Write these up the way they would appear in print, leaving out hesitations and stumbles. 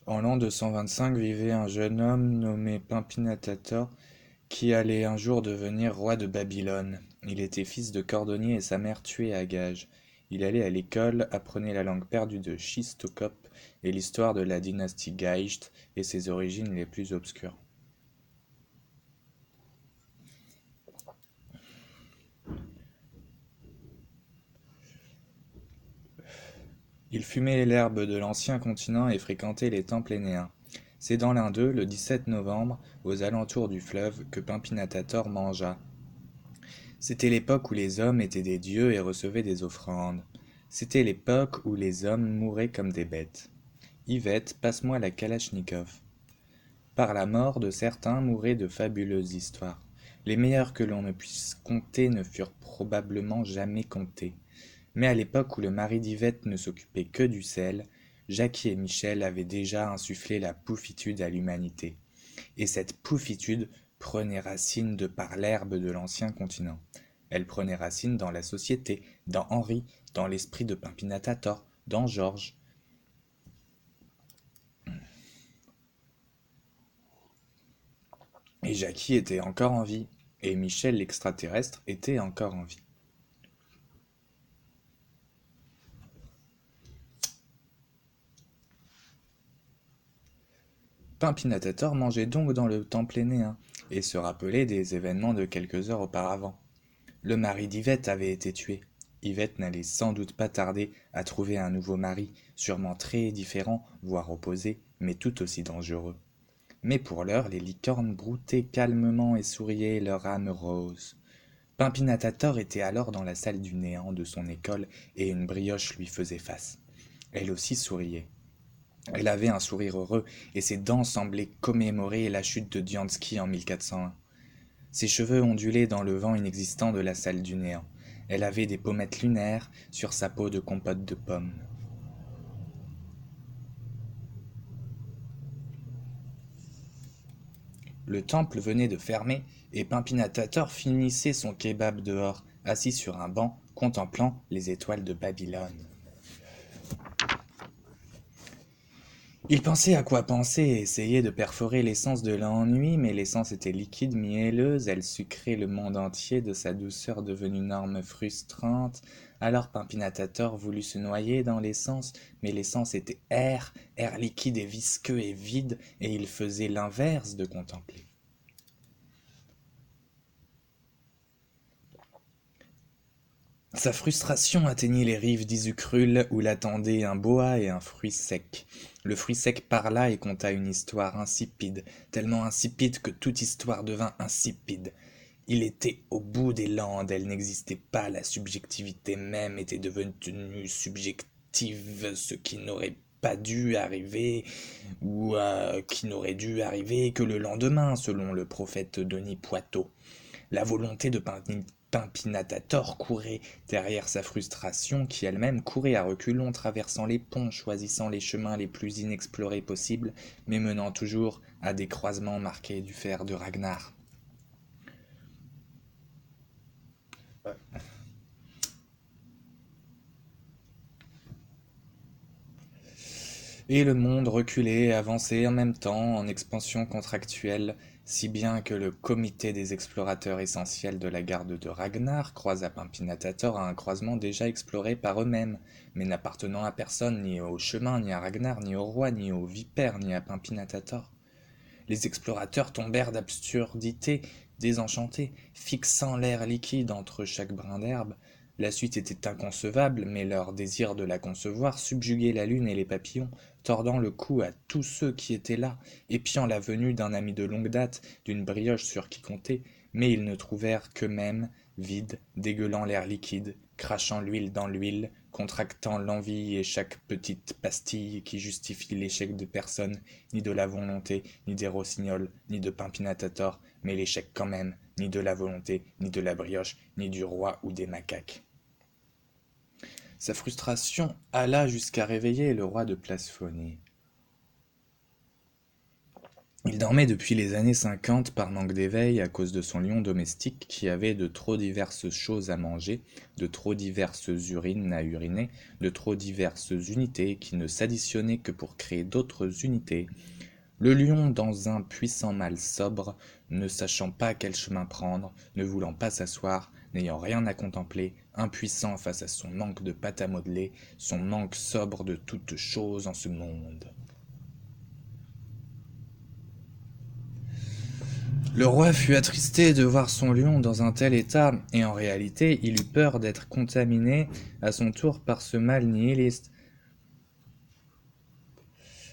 En l'an 225 vivait un jeune homme nommé Pimpinatator qui allait un jour devenir roi de Babylone. Il était fils de cordonnier et sa mère tuée à gages. Il allait à l'école, apprenait la langue perdue de Chistocope et l'histoire de la dynastie Gaïcht et ses origines les plus obscures. Il fumait l'herbe de l'ancien continent et fréquentait les temples énéens. C'est dans l'un d'eux, le 17 novembre, aux alentours du fleuve, que Pimpinatator mangea. C'était l'époque où les hommes étaient des dieux et recevaient des offrandes. C'était l'époque où les hommes mouraient comme des bêtes. Yvette, passe-moi la Kalachnikov. Par la mort de certains mouraient de fabuleuses histoires. Les meilleures que l'on ne puisse compter ne furent probablement jamais comptées. Mais à l'époque où le mari d'Yvette ne s'occupait que du sel, Jackie et Michel avaient déjà insufflé la poufitude à l'humanité. Et cette poufitude prenait racine de par l'herbe de l'ancien continent. Elle prenait racine dans la société, dans Henri, dans l'esprit de Pimpinatator, dans Georges. Et Jackie était encore en vie, et Michel l'extraterrestre était encore en vie. Pimpinatator mangeait donc dans le temple énéen, et se rappelait des événements de quelques heures auparavant. Le mari d'Yvette avait été tué. Yvette n'allait sans doute pas tarder à trouver un nouveau mari, sûrement très différent, voire opposé, mais tout aussi dangereux. Mais pour l'heure, les licornes broutaient calmement et souriaient leur âme rose. Pimpinatator était alors dans la salle du néant de son école et une brioche lui faisait face. Elle aussi souriait. Elle avait un sourire heureux et ses dents semblaient commémorer la chute de Diansky en 1401. Ses cheveux ondulaient dans le vent inexistant de la salle du néant. Elle avait des pommettes lunaires sur sa peau de compote de pommes. Le temple venait de fermer et Pimpinatator finissait son kebab dehors, assis sur un banc, contemplant les étoiles de Babylone. Il pensait à quoi penser et essayait de perforer l'essence de l'ennui, mais l'essence était liquide, mielleuse, elle sucrait le monde entier de sa douceur devenue norme frustrante. Alors Pimpinatator voulut se noyer dans l'essence, mais l'essence était air, air liquide et visqueux et vide, et il faisait l'inverse de contempler. Sa frustration atteignit les rives d'Isukrul où l'attendaient un boa et un fruit sec. Le fruit sec parla et conta une histoire insipide, tellement insipide que toute histoire devint insipide. Il était au bout des landes, elle n'existait pas, la subjectivité même était devenue subjective, ce qui n'aurait pas dû arriver, ou qui n'aurait dû arriver que le lendemain, selon le prophète Denis Poitou. La volonté de Pimpinatator courait derrière sa frustration qui elle-même courait à reculons, traversant les ponts, choisissant les chemins les plus inexplorés possibles, mais menant toujours à des croisements marqués du fer de Ragnar. Et le monde reculait et avançait en même temps en expansion contractuelle, si bien que le comité des explorateurs essentiels de la garde de Ragnar croisa Pimpinatator à un croisement déjà exploré par eux-mêmes, mais n'appartenant à personne, ni au chemin, ni à Ragnar, ni au roi, ni aux vipères, ni à Pimpinatator. Les explorateurs tombèrent d'absurdité, désenchantés, fixant l'air liquide entre chaque brin d'herbe. La suite était inconcevable, mais leur désir de la concevoir subjuguait la lune et les papillons, tordant le cou à tous ceux qui étaient là, épiant la venue d'un ami de longue date, d'une brioche sur qui compter, mais ils ne trouvèrent qu'eux-mêmes, vides, dégueulant l'air liquide, crachant l'huile dans l'huile, contractant l'envie et chaque petite pastille qui justifie l'échec de personne, ni de la volonté, ni des rossignols, ni de Pimpinatator, mais l'échec quand même, ni de la volonté, ni de la brioche, ni du roi ou des macaques. Sa frustration alla jusqu'à réveiller le roi de Plasphonie. Il dormait depuis les années 50 par manque d'éveil à cause de son lion domestique qui avait de trop diverses choses à manger, de trop diverses urines à uriner, de trop diverses unités qui ne s'additionnaient que pour créer d'autres unités. Le lion, dans un puissant mal sobre, ne sachant pas quel chemin prendre, ne voulant pas s'asseoir, n'ayant rien à contempler, impuissant face à son manque de pâte à modeler, son manque sobre de toute chose en ce monde. Le roi fut attristé de voir son lion dans un tel état, et en réalité il eut peur d'être contaminé à son tour par ce mal nihiliste,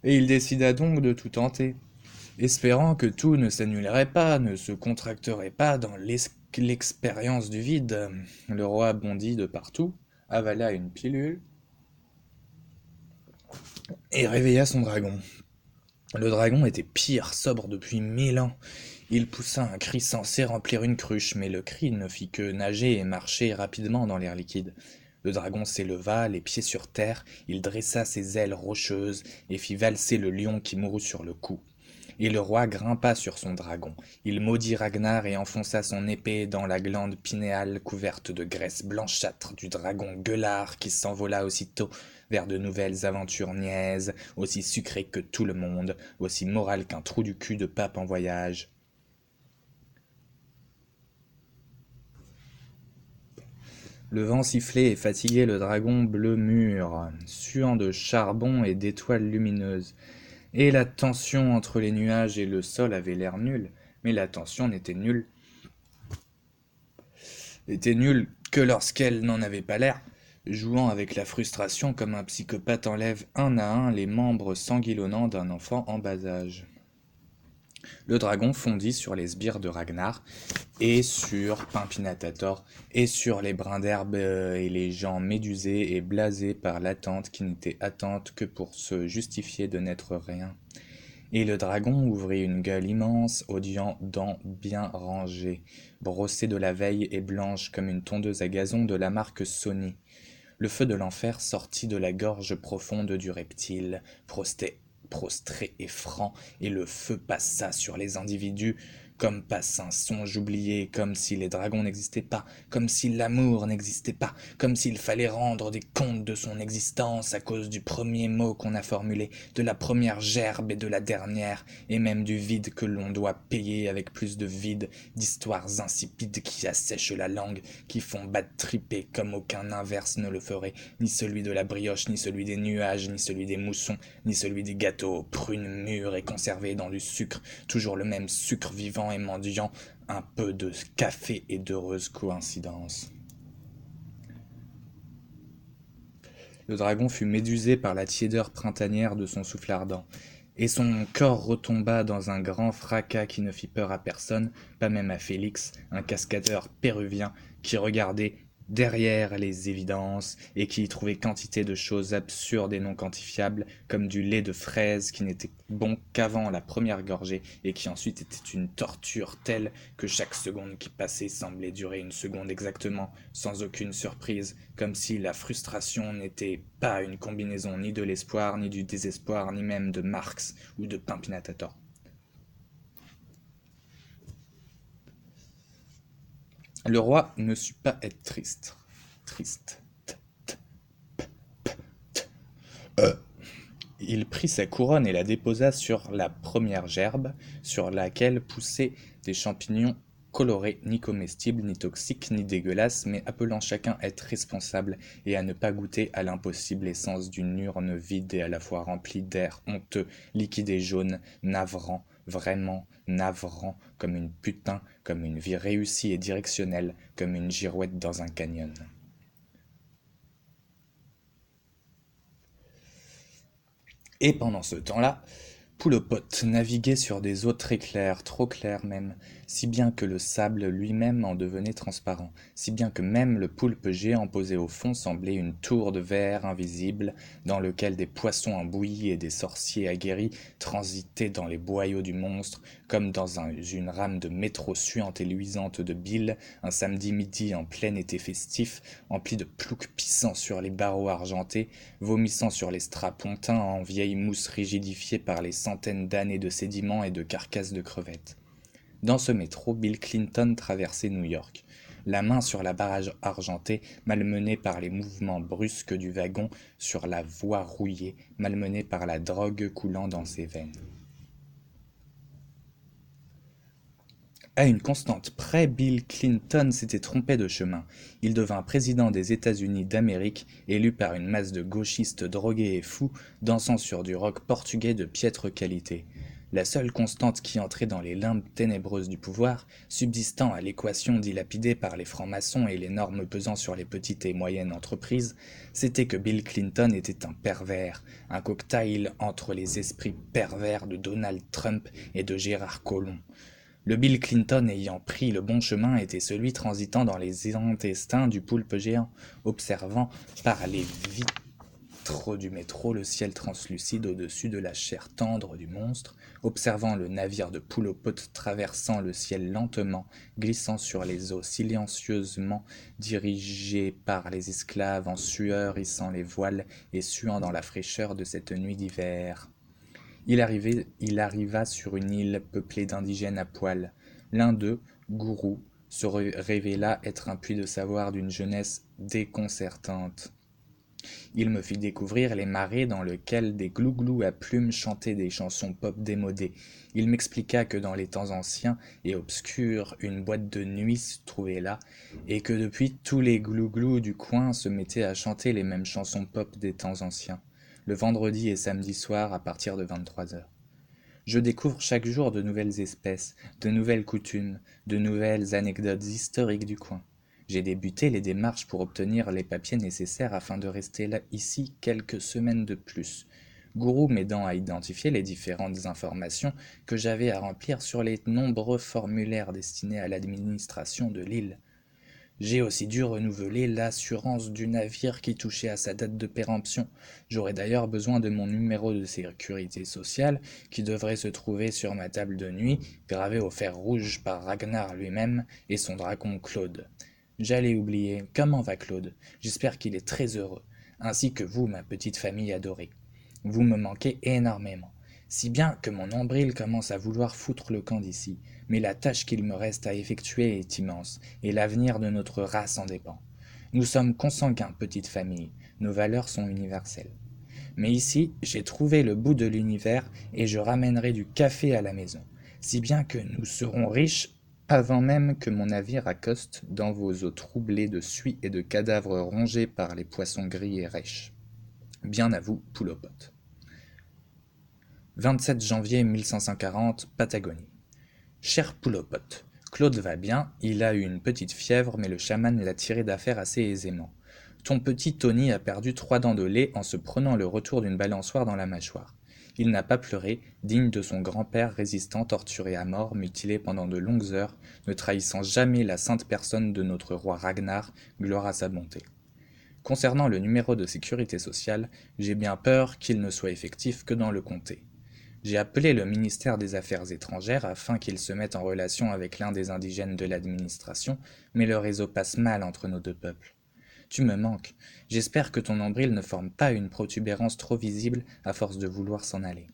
et il décida donc de tout tenter, espérant que tout ne s'annulerait pas, ne se contracterait pas dans l'expérience du vide. Le roi bondit de partout, avala une pilule, et réveilla son dragon. Le dragon était pire, sobre depuis 1000 ans. Il poussa un cri censé remplir une cruche, mais le cri ne fit que nager et marcher rapidement dans l'air liquide. Le dragon s'éleva, les pieds sur terre, il dressa ses ailes rocheuses et fit valser le lion qui mourut sur le coup. Et le roi grimpa sur son dragon. Il maudit Ragnar et enfonça son épée dans la glande pinéale couverte de graisse blanchâtre du dragon gueulard qui s'envola aussitôt vers de nouvelles aventures niaises, aussi sucrées que tout le monde, aussi morales qu'un trou du cul de pape en voyage. Le vent sifflait et fatiguait le dragon bleu mûr, suant de charbon et d'étoiles lumineuses. Et la tension entre les nuages et le sol avait l'air nulle, mais la tension n'était nulle que lorsqu'elle n'en avait pas l'air, jouant avec la frustration comme un psychopathe enlève un à un les membres sanguillonnants d'un enfant en bas âge. Le dragon fondit sur les sbires de Ragnar, et sur Pimpinatator, et sur les brins d'herbe et les gens médusés et blasés par l'attente qui n'était attente que pour se justifier de n'être rien. Et le dragon ouvrit une gueule immense aux dents bien rangées, brossée de la veille et blanche comme une tondeuse à gazon de la marque Sony. Le feu de l'enfer sortit de la gorge profonde du reptile, prostré et franc, et le feu passa sur les individus comme passe un songe oublié, comme si les dragons n'existaient pas, comme si l'amour n'existait pas, comme s'il fallait rendre des comptes de son existence à cause du premier mot qu'on a formulé, de la première gerbe et de la dernière, et même du vide que l'on doit payer avec plus de vide, d'histoires insipides qui assèchent la langue, qui font bad-tripper comme aucun inverse ne le ferait, ni celui de la brioche, ni celui des nuages, ni celui des moussons, ni celui des gâteaux aux prunes mûres et conservées dans du sucre, toujours le même sucre vivant et mendiant, un peu de café et d'heureuses coïncidences. Le dragon fut médusé par la tiédeur printanière de son souffle ardent, et son corps retomba dans un grand fracas qui ne fit peur à personne, pas même à Félix, un cascadeur péruvien qui regardait derrière les évidences et qui y trouvait quantité de choses absurdes et non quantifiables, comme du lait de fraise qui n'était bon qu'avant la première gorgée et qui ensuite était une torture telle que chaque seconde qui passait semblait durer une seconde exactement, sans aucune surprise, comme si la frustration n'était pas une combinaison ni de l'espoir, ni du désespoir, ni même de Marx ou de Pimpinatator. Le roi ne sut pas être triste. Triste. Il prit sa couronne et la déposa sur la première gerbe, sur laquelle poussaient des champignons colorés, ni comestibles, ni toxiques, ni dégueulasses, mais appelant chacun à être responsable et à ne pas goûter à l'impossible essence d'une urne vide et à la fois remplie d'air honteux, liquide et jaune, navrant, vraiment navrant, comme une putain, comme une vie réussie et directionnelle, comme une girouette dans un canyon. Et pendant ce temps-là, Poulopote naviguait sur des eaux très claires, trop claires même, si bien que le sable lui-même en devenait transparent, si bien que même le poulpe géant posé au fond semblait une tour de verre invisible, dans lequel des poissons en bouillie et des sorciers aguerris transitaient dans les boyaux du monstre, comme dans une rame de métro suante et luisante de bile, un samedi midi en plein été festif, empli de ploucs pissant sur les barreaux argentés, vomissant sur les strapontins en vieille mousse rigidifiée par les centaines d'années de sédiments et de carcasses de crevettes. Dans ce métro, Bill Clinton traversait New York, la main sur la barre argentée, malmenée par les mouvements brusques du wagon sur la voie rouillée, malmenée par la drogue coulant dans ses veines. À une constante près, Bill Clinton s'était trompé de chemin. Il devint président des États-Unis d'Amérique, élu par une masse de gauchistes drogués et fous, dansant sur du rock portugais de piètre qualité. La seule constante qui entrait dans les limbes ténébreuses du pouvoir, subsistant à l'équation dilapidée par les francs-maçons et les normes pesant sur les petites et moyennes entreprises, c'était que Bill Clinton était un pervers, un cocktail entre les esprits pervers de Donald Trump et de Gérard Collomb. Le Bill Clinton ayant pris le bon chemin était celui transitant dans les intestins du poulpe géant, observant par les vitres du métro le ciel translucide au-dessus de la chair tendre du monstre, observant le navire de Poulopote traversant le ciel lentement, glissant sur les eaux silencieusement, dirigé par les esclaves en sueur, hissant les voiles et suant dans la fraîcheur de cette nuit d'hiver. Il arriva sur une île peuplée d'indigènes à poil. L'un d'eux, Gourou, se révéla être un puits de savoir d'une jeunesse déconcertante. Il me fit découvrir les marais dans lesquels des glouglous à plumes chantaient des chansons pop démodées. Il m'expliqua que dans les temps anciens et obscurs, une boîte de nuit se trouvait là, et que depuis tous les glouglous du coin se mettaient à chanter les mêmes chansons pop des temps anciens, le vendredi et samedi soir à partir de 23h. Je découvre chaque jour de nouvelles espèces, de nouvelles coutumes, de nouvelles anecdotes historiques du coin. J'ai débuté les démarches pour obtenir les papiers nécessaires afin de rester là ici quelques semaines de plus. Gourou m'aidant à identifier les différentes informations que j'avais à remplir sur les nombreux formulaires destinés à l'administration de l'île. J'ai aussi dû renouveler l'assurance du navire qui touchait à sa date de péremption. J'aurai d'ailleurs besoin de mon numéro de sécurité sociale qui devrait se trouver sur ma table de nuit, gravé au fer rouge par Ragnar lui-même et son dragon Claude. J'allais oublier. Comment va Claude? J'espère qu'il est très heureux, ainsi que vous, ma petite famille adorée. Vous me manquez énormément, si bien que mon nombril commence à vouloir foutre le camp d'ici, mais la tâche qu'il me reste à effectuer est immense, et l'avenir de notre race en dépend. Nous sommes consanguins, petite famille, nos valeurs sont universelles. Mais ici, j'ai trouvé le bout de l'univers et je ramènerai du café à la maison, si bien que nous serons riches avant même que mon navire accoste dans vos eaux troublées de suie et de cadavres rongés par les poissons gris et rêches. Bien à vous, Poulopote. 27 janvier 1540, Patagonie. Cher Poulopote, Claude va bien, il a eu une petite fièvre, mais le chaman l'a tiré d'affaire assez aisément. Ton petit Tony a perdu 3 dents de lait en se prenant le retour d'une balançoire dans la mâchoire. Il n'a pas pleuré, digne de son grand-père résistant torturé à mort, mutilé pendant de longues heures, ne trahissant jamais la sainte personne de notre roi Ragnar, gloire à sa bonté. Concernant le numéro de sécurité sociale, j'ai bien peur qu'il ne soit effectif que dans le comté. J'ai appelé le ministère des Affaires étrangères afin qu'il se mette en relation avec l'un des indigènes de l'administration, mais le réseau passe mal entre nos deux peuples. Tu me manques. J'espère que ton nombril ne forme pas une protubérance trop visible à force de vouloir s'en aller.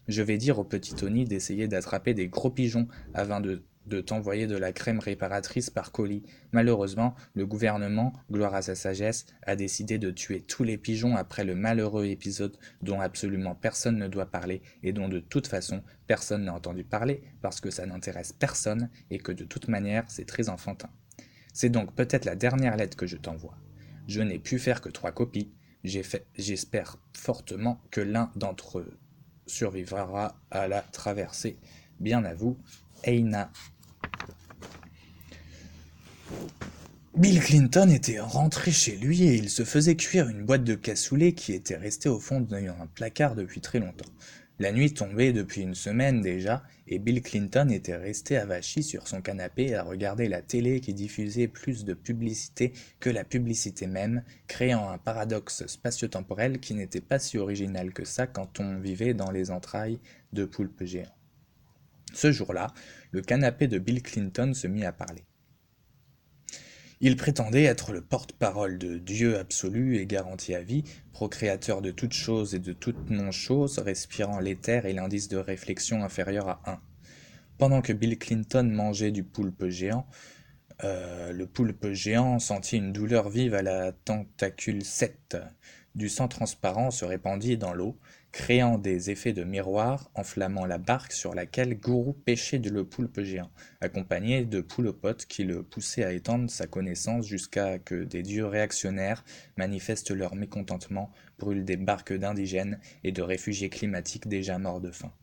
Je vais dire au petit Tony d'essayer d'attraper des gros pigeons afin de t'envoyer de la crème réparatrice par colis. Malheureusement, le gouvernement, gloire à sa sagesse, a décidé de tuer tous les pigeons après le malheureux épisode dont absolument personne ne doit parler et dont de toute façon personne n'a entendu parler parce que ça n'intéresse personne et que de toute manière c'est très enfantin. C'est donc peut-être la dernière lettre que je t'envoie. Je n'ai pu faire que 3 copies. J'espère fortement que l'un d'entre eux survivra à la traversée. Bien à vous, Eina. Bill Clinton était rentré chez lui et il se faisait cuire une boîte de cassoulet qui était restée au fond d'un placard depuis très longtemps. La nuit tombait depuis une semaine déjà, et Bill Clinton était resté avachi sur son canapé à regarder la télé qui diffusait plus de publicité que la publicité même, créant un paradoxe spatio-temporel qui n'était pas si original que ça quand on vivait dans les entrailles de poulpes géants. Ce jour-là, le canapé de Bill Clinton se mit à parler. Il prétendait être le porte-parole de Dieu absolu et garanti à vie, procréateur de toutes choses et de toutes non-choses, respirant l'éther et l'indice de réflexion inférieur à 1. Pendant que Bill Clinton mangeait du poulpe géant, le poulpe géant sentit une douleur vive à la tentacule 7. Du sang transparent se répandit dans l'eau, créant des effets de miroir, enflammant la barque sur laquelle Gourou pêchait le poulpe géant, accompagné de poulopotes qui le poussaient à étendre sa connaissance jusqu'à que des dieux réactionnaires manifestent leur mécontentement, brûlent des barques d'indigènes et de réfugiés climatiques déjà morts de faim.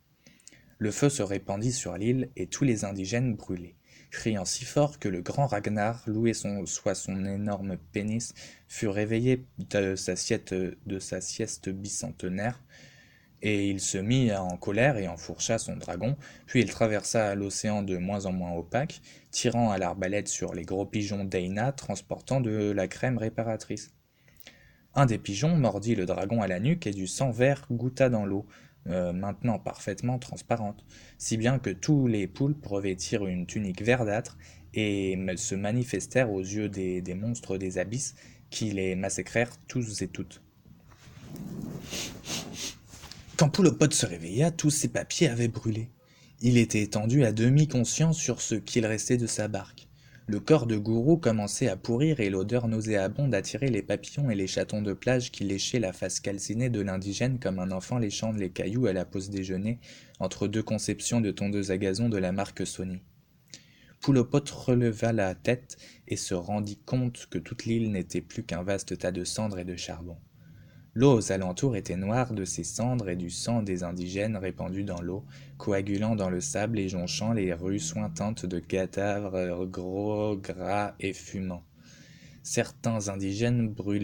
Le feu se répandit sur l'île et tous les indigènes brûlaient, criant si fort que le grand Ragnar, loué soit son énorme pénis, fut réveillé de sa sieste bicentenaire, et il se mit en colère et enfourcha son dragon, puis il traversa l'océan de moins en moins opaque, tirant à l'arbalète sur les gros pigeons d'Eina transportant de la crème réparatrice. Un des pigeons mordit le dragon à la nuque et du sang vert goutta dans l'eau, maintenant parfaitement transparente, si bien que tous les poulpes revêtirent une tunique verdâtre et se manifestèrent aux yeux des monstres des abysses qui les massacrèrent tous et toutes. Quand Poulopode se réveilla, tous ses papiers avaient brûlé. Il était étendu à demi conscient sur ce qu'il restait de sa barque. Le corps de Gourou commençait à pourrir et l'odeur nauséabonde attirait les papillons et les chatons de plage qui léchaient la face calcinée de l'indigène comme un enfant léchant les cailloux à la pause déjeuner entre deux conceptions de tondeuse à gazon de la marque Sony. Poulopot releva la tête et se rendit compte que toute l'île n'était plus qu'un vaste tas de cendres et de charbon. L'eau aux alentours était noire de ces cendres et du sang des indigènes répandus dans l'eau, coagulant dans le sable et jonchant les rues suintantes de cadavres gros, gras et fumants. Certains indigènes brûlaient